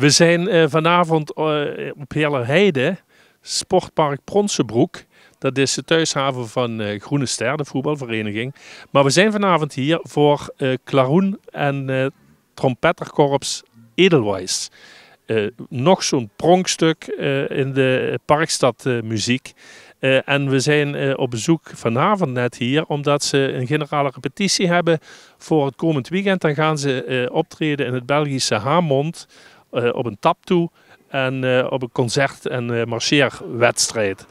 We zijn vanavond op Heerlerheide, Sportpark Pronsenbroek. Dat is de thuishaven van Groene Ster, de voetbalvereniging. Maar we zijn vanavond hier voor klaroen en trompetterkorps Edelweiss. Nog zo'n pronkstuk in de Parkstad muziek. En we zijn op bezoek vanavond net hier, omdat ze een generale repetitie hebben voor het komend weekend. Dan gaan ze optreden in het Belgische Haamont op een taptoe en op een concert- en marcheerwedstrijd.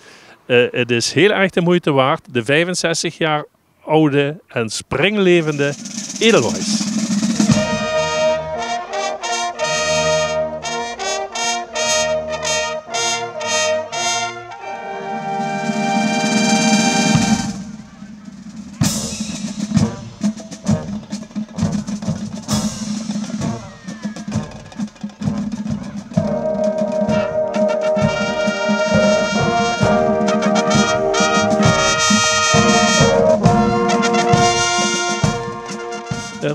Het is heel erg de moeite waard. De 65 jaar oude en springlevende Edelweiss.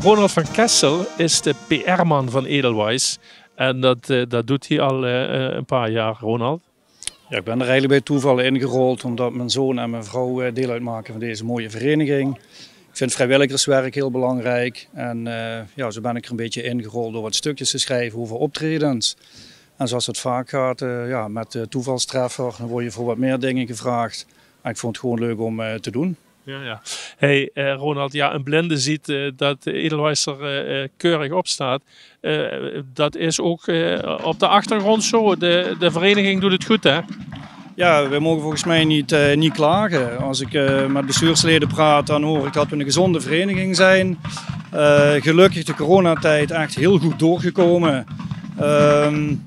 Ronald van Kessel is de PR-man van Edelweiss. En dat doet hij al een paar jaar, Ronald. Ja, ik ben er eigenlijk bij toeval ingerold omdat mijn zoon en mijn vrouw deel uitmaken van deze mooie vereniging. Ik vind vrijwilligerswerk heel belangrijk. En ja, zo ben ik er een beetje ingerold door wat stukjes te schrijven over optredens. En zoals het vaak gaat, ja, met de toevalstreffer, dan word je voor wat meer dingen gevraagd. En ik vond het gewoon leuk om te doen. Ja, ja. Hey, Ronald, ja, een blinde ziet dat Edelweiss er keurig op staat. Dat is ook op de achtergrond zo. De vereniging doet het goed, hè? Ja, we mogen volgens mij niet klagen. Als ik met bestuursleden praat, dan hoor ik dat we een gezonde vereniging zijn. Gelukkig de coronatijd echt heel goed doorgekomen.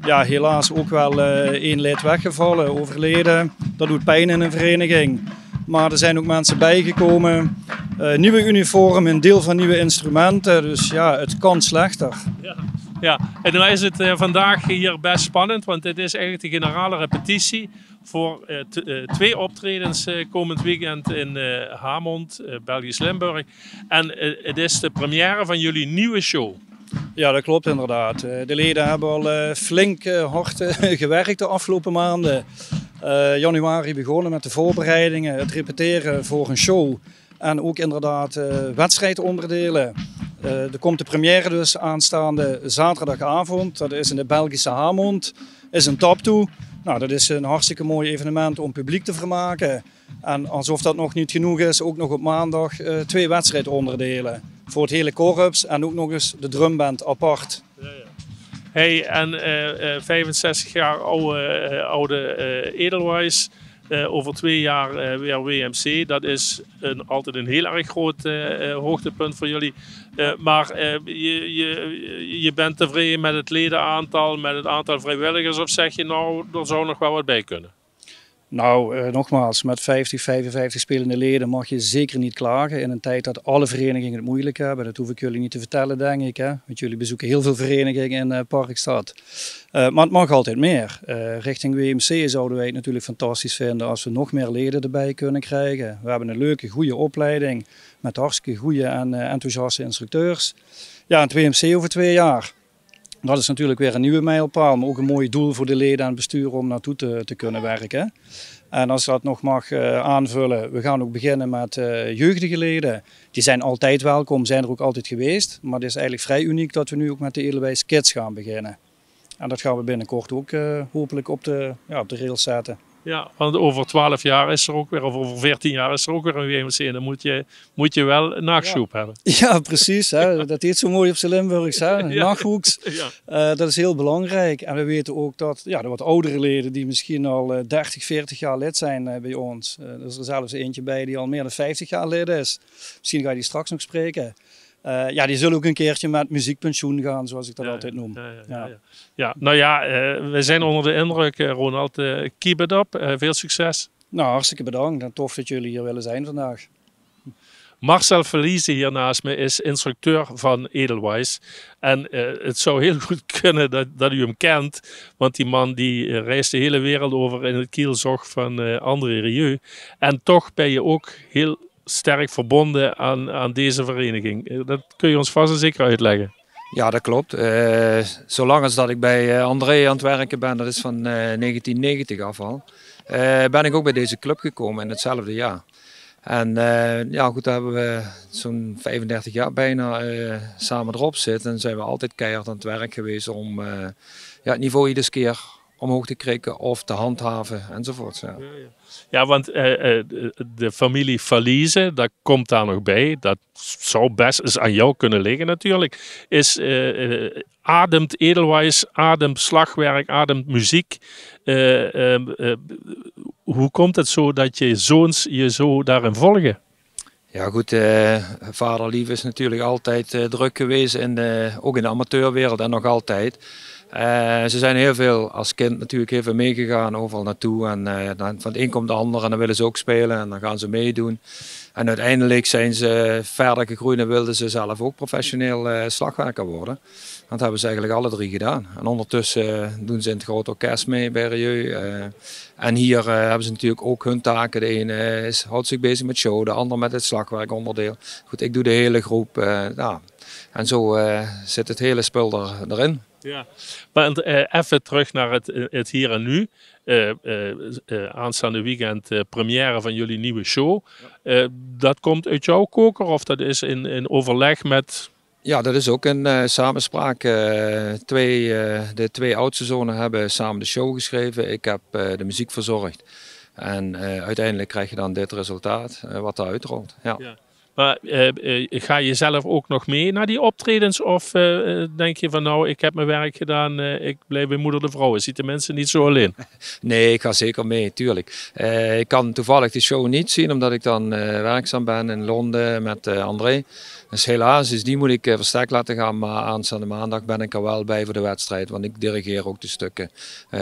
Ja, helaas ook wel één lid weggevallen, overleden. Dat doet pijn in een vereniging. Maar er zijn ook mensen bijgekomen. Nieuwe uniform, een deel van nieuwe instrumenten. Dus ja, het kan slechter. Ja, ja. En dan is het vandaag hier best spannend. Want dit is eigenlijk de generale repetitie voor 2 optredens komend weekend in Haamont, Belgisch Limburg. En het is de première van jullie nieuwe show. Ja, dat klopt inderdaad. De leden hebben al flink hard gewerkt de afgelopen maanden. Januari begonnen met de voorbereidingen, het repeteren voor een show en ook inderdaad wedstrijdonderdelen. Er komt de première dus aanstaande zaterdagavond, dat is in de Belgische Haamont, is een taptoe. Nou, dat is een hartstikke mooi evenement om publiek te vermaken. En alsof dat nog niet genoeg is, ook nog op maandag 2 wedstrijdonderdelen voor het hele korps en ook nog eens de drumband apart. Ja, ja. Hey, en 65 jaar oude Edelweiss, over 2 jaar weer WMC. Dat is altijd een heel erg groot hoogtepunt voor jullie. Maar je bent tevreden met het ledenaantal, met het aantal vrijwilligers, of zeg je nou, er zou nog wel wat bij kunnen? Nou, nogmaals, met 50, 55 spelende leden mag je zeker niet klagen. In een tijd dat alle verenigingen het moeilijk hebben. Dat hoef ik jullie niet te vertellen, denk ik. Hè? Want jullie bezoeken heel veel verenigingen in Parkstad. Maar het mag altijd meer. Richting WMC zouden wij het natuurlijk fantastisch vinden als we nog meer leden erbij kunnen krijgen. We hebben een leuke, goede opleiding met hartstikke goede en enthousiaste instructeurs. Ja, het WMC over 2 jaar. Dat is natuurlijk weer een nieuwe mijlpaal, maar ook een mooi doel voor de leden en het bestuur om naartoe te kunnen werken. En als ik dat nog mag aanvullen, we gaan ook beginnen met jeugdige leden. Die zijn altijd welkom, zijn er ook altijd geweest. Maar het is eigenlijk vrij uniek dat we nu ook met de Edelweiss Kids gaan beginnen. En dat gaan we binnenkort ook hopelijk op de rails zetten. Ja, want over 12 jaar is er ook weer, of over 14 jaar is er ook weer een WMC. En dan moet je wel een nachtsoep hebben. Ja, precies. Hè. Dat heet zo mooi op zijn Limburgs. Hè. Ja. Nachthoeks. Ja. Dat is heel belangrijk. En we weten ook dat de wat oudere leden die misschien al 30, 40 jaar lid zijn bij ons. Er is er zelfs eentje bij die al meer dan 50 jaar lid is. Misschien ga je die straks nog spreken. Ja, die zullen ook een keertje met muziekpensioen gaan, zoals ik dat altijd noem. Ja, nou ja, we zijn onder de indruk, Ronald. Keep it up. Veel succes. Nou, hartstikke bedankt en tof dat jullie hier willen zijn vandaag. Marcel Verliese hier naast me is instructeur van Edelweiss. En het zou heel goed kunnen dat u hem kent. Want die man die reist de hele wereld over in het kielzog van André Rieu. En toch ben je ook heel sterk verbonden aan deze vereniging. Dat kun je ons vast en zeker uitleggen. Ja, dat klopt. Zolang als dat ik bij André aan het werken ben, dat is van 1990 af al, ben ik ook bij deze club gekomen in hetzelfde jaar. En ja goed, daar hebben we zo'n 35 jaar bijna samen erop zitten. En zijn we altijd keihard aan het werk geweest om ja, het niveau iedere keer omhoog te krikken of te handhaven enzovoort. Ja. Ja, want de familie Verlieze, dat komt daar nog bij. Dat zou best eens aan jou kunnen liggen natuurlijk. Ademt Edelweiss, ademt slagwerk, ademt muziek. Hoe komt het zo dat je zoons je zo daarin volgen? Ja goed, vaderlief is natuurlijk altijd druk geweest, ook in de amateurwereld en nog altijd. Ze zijn heel veel als kind natuurlijk heel veel meegegaan, overal naartoe. En van het een komt de ander en dan willen ze ook spelen en dan gaan ze meedoen. En uiteindelijk zijn ze verder gegroeid en wilden ze zelf ook professioneel slagwerker worden. Dat hebben ze eigenlijk alle drie gedaan. En ondertussen doen ze in het grote orkest mee bij Rieu. En hier hebben ze natuurlijk ook hun taken. De ene houdt zich bezig met show, de ander met het slagwerkonderdeel. Goed, ik doe de hele groep. Ja. En zo zit het hele spul erin. Ja, maar even terug naar het hier en nu. Aanstaande weekend première van jullie nieuwe show. Dat komt uit jouw koker of dat is in overleg met... Ja, dat is ook een samenspraak. De twee oudste zonen hebben samen de show geschreven. Ik heb de muziek verzorgd. En uiteindelijk krijg je dan dit resultaat wat eruit rolt. Ja. Ja. Maar ga je zelf ook nog mee naar die optredens? Of denk je van nou, ik heb mijn werk gedaan, ik blijf bij Moeder de Vrouw. Ziet de mensen niet zo alleen? Nee, ik ga zeker mee, tuurlijk. Ik kan toevallig de show niet zien, omdat ik dan werkzaam ben in Londen met André. Dus helaas, dus die moet ik versterkt laten gaan. Maar aanstaande maandag ben ik er wel bij voor de wedstrijd. Want ik dirigeer ook de stukken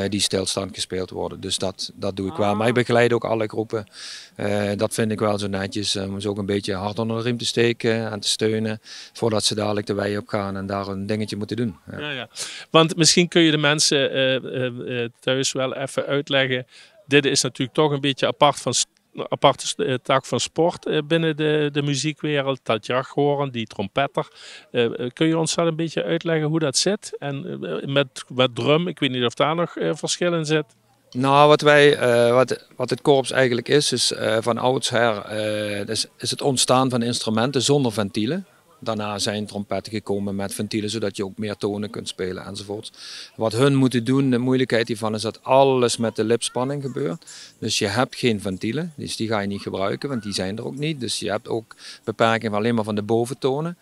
die stilstand gespeeld worden. Dus dat doe ik wel. Maar ik begeleid ook alle groepen. Dat vind ik wel zo netjes. Om ze ook een beetje hard onder de riem te steken en te steunen. Voordat ze dadelijk de wei op gaan en daar een dingetje moeten doen. Ja. Ja, ja. Want misschien kun je de mensen thuis wel even uitleggen. Dit is natuurlijk toch een beetje aparte tak van sport binnen de muziekwereld. Dat jachthoren, die trompetter. Kun je ons wel een beetje uitleggen hoe dat zit? En met drum, ik weet niet of daar nog verschil in zit. Nou, wat het korps eigenlijk is van oudsher is het ontstaan van instrumenten zonder ventielen. Daarna zijn trompetten gekomen met ventielen, zodat je ook meer tonen kunt spelen enzovoort. Wat hun moeten doen, de moeilijkheid hiervan is dat alles met de lipspanning gebeurt. Dus je hebt geen ventielen, dus die ga je niet gebruiken, want die zijn er ook niet. Dus je hebt ook beperking alleen maar van de boventonen.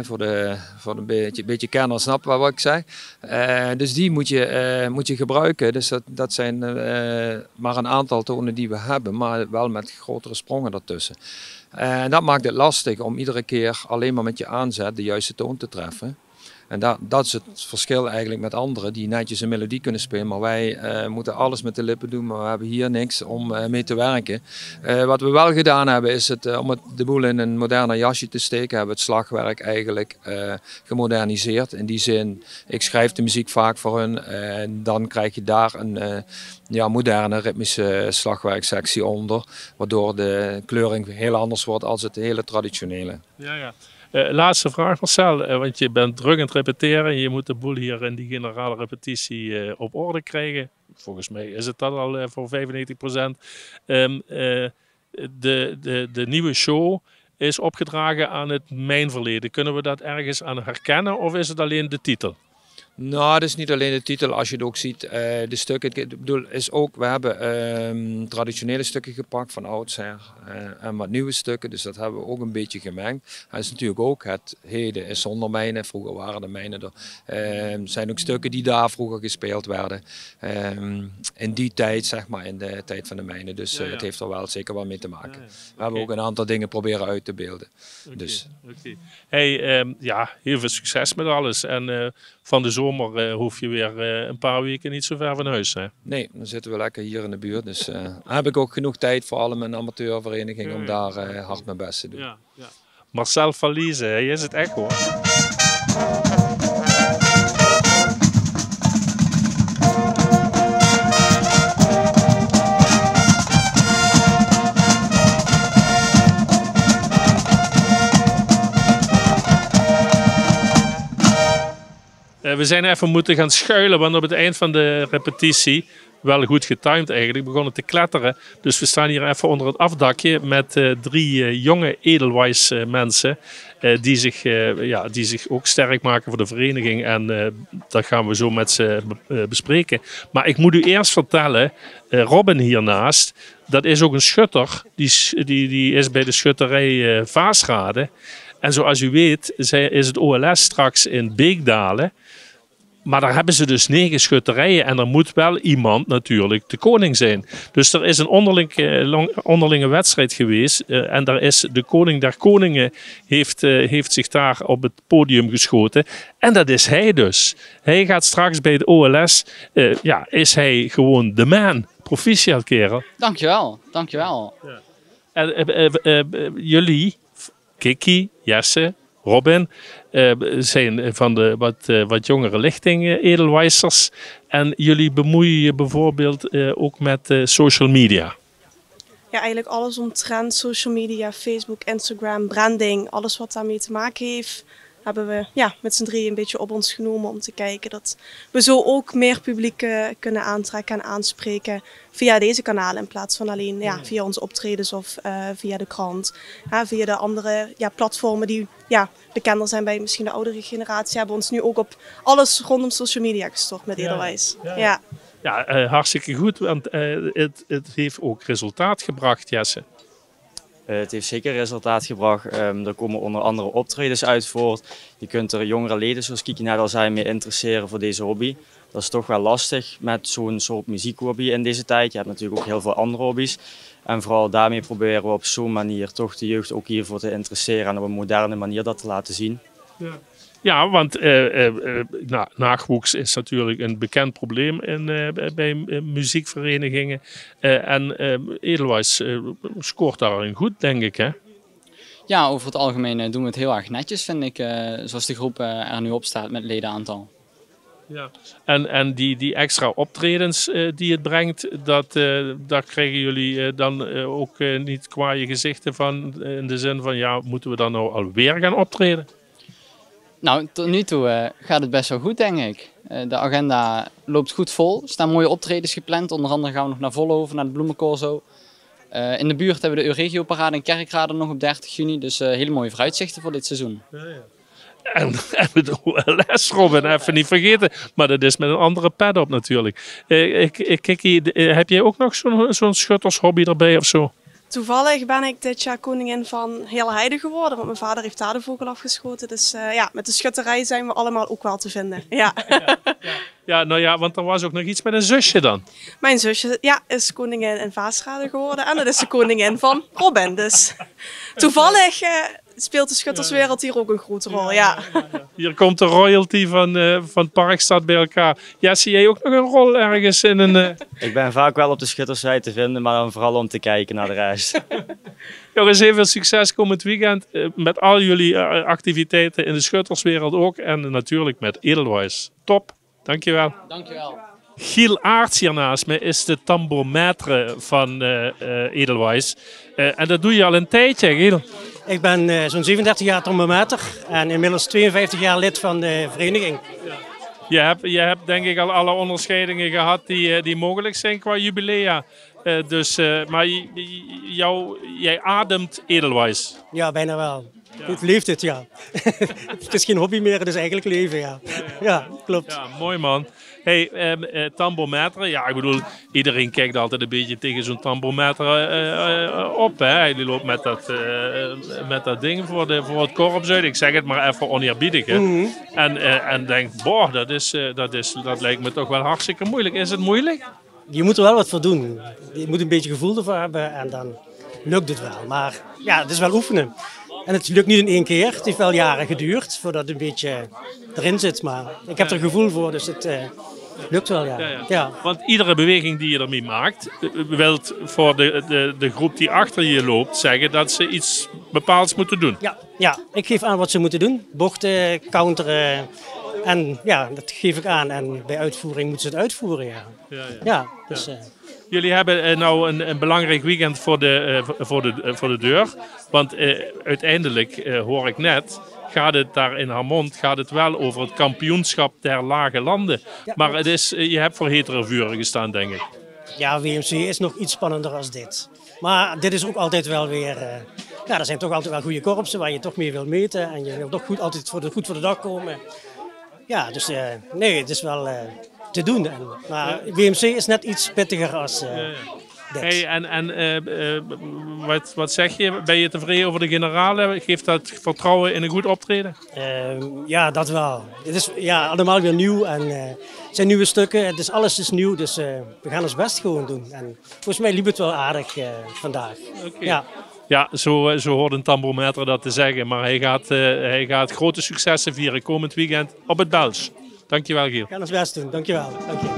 Voor een beetje kenner snapt wat ik zeg. Dus die moet je gebruiken. Dus dat zijn maar een aantal tonen die we hebben, maar wel met grotere sprongen ertussen. En dat maakt het lastig om iedere keer alleen maar met je aanzet de juiste toon te treffen. En dat is het verschil eigenlijk met anderen die netjes een melodie kunnen spelen. Maar wij moeten alles met de lippen doen, maar we hebben hier niks om mee te werken. Wat we wel gedaan hebben is om de boel in een moderner jasje te steken, hebben we het slagwerk eigenlijk gemoderniseerd. In die zin, ik schrijf de muziek vaak voor hun en dan krijg je daar een moderne ritmische slagwerksectie onder. Waardoor de kleuring heel anders wordt als het hele traditionele. Ja, ja. Laatste vraag Marcel, want je bent druk aan het repeteren en je moet de boel hier in die generale repetitie op orde krijgen. Volgens mij is het dat al voor 95%. De nieuwe show is opgedragen aan het mijnverleden. Kunnen we dat ergens aan herkennen of is het alleen de titel? Nou, dat is niet alleen de titel. Als je het ook ziet, de stukken. Ik bedoel, is ook, we hebben traditionele stukken gepakt van oudsher en wat nieuwe stukken. Dus dat hebben we ook een beetje gemengd. Dat is natuurlijk ook het heden is zonder mijnen. Vroeger waren de mijnen er. Zijn ook stukken die daar vroeger gespeeld werden. In die tijd, zeg maar, in de tijd van de mijnen. Dus het heeft er wel zeker wel mee te maken. We hebben ook een aantal dingen proberen uit te beelden. Dus. Hey, heel veel succes met alles. En van de zomer hoef je weer een paar weken niet zo ver van huis. Hè? Nee, dan zitten we lekker hier in de buurt. Dus heb ik ook genoeg tijd voor alle mijn amateurverenigingen om daar hard mijn best te doen. Ja, ja. Marcel Verlieze, hij is het echt hoor. We zijn even moeten gaan schuilen, want op het eind van de repetitie, wel goed getimed eigenlijk, begonnen te kletteren. Dus we staan hier even onder het afdakje met 3 jonge Edelweiss mensen die zich ook sterk maken voor de vereniging. En dat gaan we zo met ze bespreken. Maar ik moet u eerst vertellen, Robin hiernaast, dat is ook een schutter. Die is bij de schutterij Vaasrade. En zoals u weet is het OLS straks in Beekdalen. Maar daar hebben ze dus 9 schutterijen en er moet wel iemand natuurlijk de koning zijn. Dus er is een onderlinge wedstrijd geweest en daar is de koning der koningen heeft zich daar op het podium geschoten. En dat is hij dus. Hij gaat straks bij de OLS, is hij gewoon de man. Proficiat, kerel. Dankjewel, dankjewel. Ja. En jullie, Kiki, Jesse, Robin, zijn van de wat jongere lichting Edelweissers. En jullie bemoeien je bijvoorbeeld ook met social media. Ja, eigenlijk alles omtrent social media, Facebook, Instagram, branding, alles wat daarmee te maken heeft, hebben we met z'n drieën een beetje op ons genomen om te kijken dat we zo ook meer publiek kunnen aantrekken en aanspreken via deze kanalen in plaats van alleen via onze optredens of via de krant. Via de andere platformen die bekender zijn bij misschien de oudere generatie, hebben we ons nu ook op alles rondom social media gestort met Edelweiss. Ja, hartstikke goed, want het heeft ook resultaat gebracht, Jesse. Het heeft zeker resultaat gebracht. Er komen onder andere optredens uit voort. Je kunt er jongere leden, zoals Kiki net al zei, mee interesseren voor deze hobby. Dat is toch wel lastig met zo'n soort muziekhobby in deze tijd. Je hebt natuurlijk ook heel veel andere hobby's. En vooral daarmee proberen we op zo'n manier toch de jeugd ook hiervoor te interesseren en op een moderne manier dat te laten zien. Ja, want nachtwoeks is natuurlijk een bekend probleem bij muziekverenigingen. En Edelweiss scoort daarin goed, denk ik, hè? Ja, over het algemeen doen we het heel erg netjes, vind ik, zoals de groep er nu op staat met ledenaantal. Ja. En die extra optredens die het brengt, daar krijgen jullie dan ook niet kwaaie gezichten van, in de zin van, moeten we dan nou alweer gaan optreden? Nou, tot nu toe gaat het best wel goed, denk ik. De agenda loopt goed vol. Er staan mooie optredens gepland. Onder andere gaan we nog naar Vollenhoven, naar de Bloemencorso. In de buurt hebben we de Euregio-parade in Kerkrade nog op 30 juni. Dus hele mooie vooruitzichten voor dit seizoen. En het OLS, Robin, even niet vergeten. Maar dat is met een andere pet op natuurlijk. Kiki, heb jij ook nog zo'n schuttershobby erbij of zo? Toevallig ben ik dit jaar koningin van Hele Heide geworden, want mijn vader heeft daar de vogel afgeschoten. Dus met de schutterij zijn we allemaal ook wel te vinden. Ja, Want er was ook nog iets met een zusje dan. Mijn zusje is koningin in Vaasrade geworden en dat is de koningin van Robin. Dus toevallig speelt de schutterswereld hier ook een grote rol. Ja. Hier komt de royalty van Parkstad bij elkaar. Ja, zie jij ook nog een rol ergens in een... Ik ben vaak wel op de schutterswei te vinden, maar dan vooral om te kijken naar de rest. Jongens, heel veel succes komend weekend met al jullie activiteiten in de schutterswereld ook. En natuurlijk met Edelweiss. Top, dankjewel. Dankjewel. Giel Aarts hier naast me is de tambourmaître van Edelweiss. En dat doe je al een tijdje, Giel. Ik ben zo'n 37 jaar tambourmaîter en inmiddels 52 jaar lid van de vereniging. Ja. Je hebt denk ik al alle onderscheidingen gehad die mogelijk zijn qua jubilea. Maar jij ademt Edelweiss. Ja, bijna wel. Ja. Het leeft het, ja. Het is geen hobby meer, het is eigenlijk leven, ja. Ja, klopt. Ja, mooi man. Hey, tambourmaître, ik bedoel, iedereen kijkt altijd een beetje tegen zo'n tambourmaître op. Hè? Hij loopt met dat ding voor het korps uit. Ik zeg het maar even oneerbiedig. Hè? Mm-hmm. En denkt, dat lijkt me toch wel hartstikke moeilijk. Is het moeilijk? Je moet er wel wat voor doen. Je moet een beetje gevoel ervoor hebben en dan lukt het wel. Maar ja, het is wel oefenen. En het lukt niet in één keer. Het heeft wel jaren geduurd voordat het een beetje erin zit. Maar ik heb er gevoel voor, dus het lukt wel, ja. Want iedere beweging die je ermee maakt, wilt voor de groep die achter je loopt zeggen dat ze iets bepaalds moeten doen. Ja, ik geef aan wat ze moeten doen. Bochten, counteren. En ja, dat geef ik aan. En bij uitvoering moeten ze het uitvoeren, ja. Dus Jullie hebben nou een belangrijk weekend voor de deur. Want uiteindelijk, hoor ik net, gaat het daar in Harmond wel over het kampioenschap der lage landen. Ja, maar je hebt voor hetere vuren gestaan, denk ik. Ja, WMC is nog iets spannender als dit. Maar dit is ook altijd wel weer... ja, er zijn toch altijd wel goede korpsen waar je toch mee wil meten. En je wil toch altijd goed voor de dag komen. Ja, dus nee, het is wel te doen. Maar WMC is net iets pittiger als dit. Hey, wat zeg je? Ben je tevreden over de generale? Geeft dat vertrouwen in een goed optreden? Ja, dat wel. Het is allemaal weer nieuw en het zijn nieuwe stukken. Alles is nieuw, dus we gaan ons best gewoon doen. En volgens mij liep het wel aardig vandaag. Okay. Ja. Ja, zo hoort een tambourmeter dat te zeggen. Maar hij gaat grote successen vieren komend weekend op het Bels. Dankjewel, Giel. We gaan ons best doen. Dankjewel. Dank je.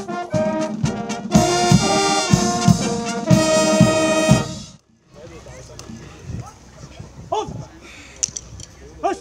Hoi!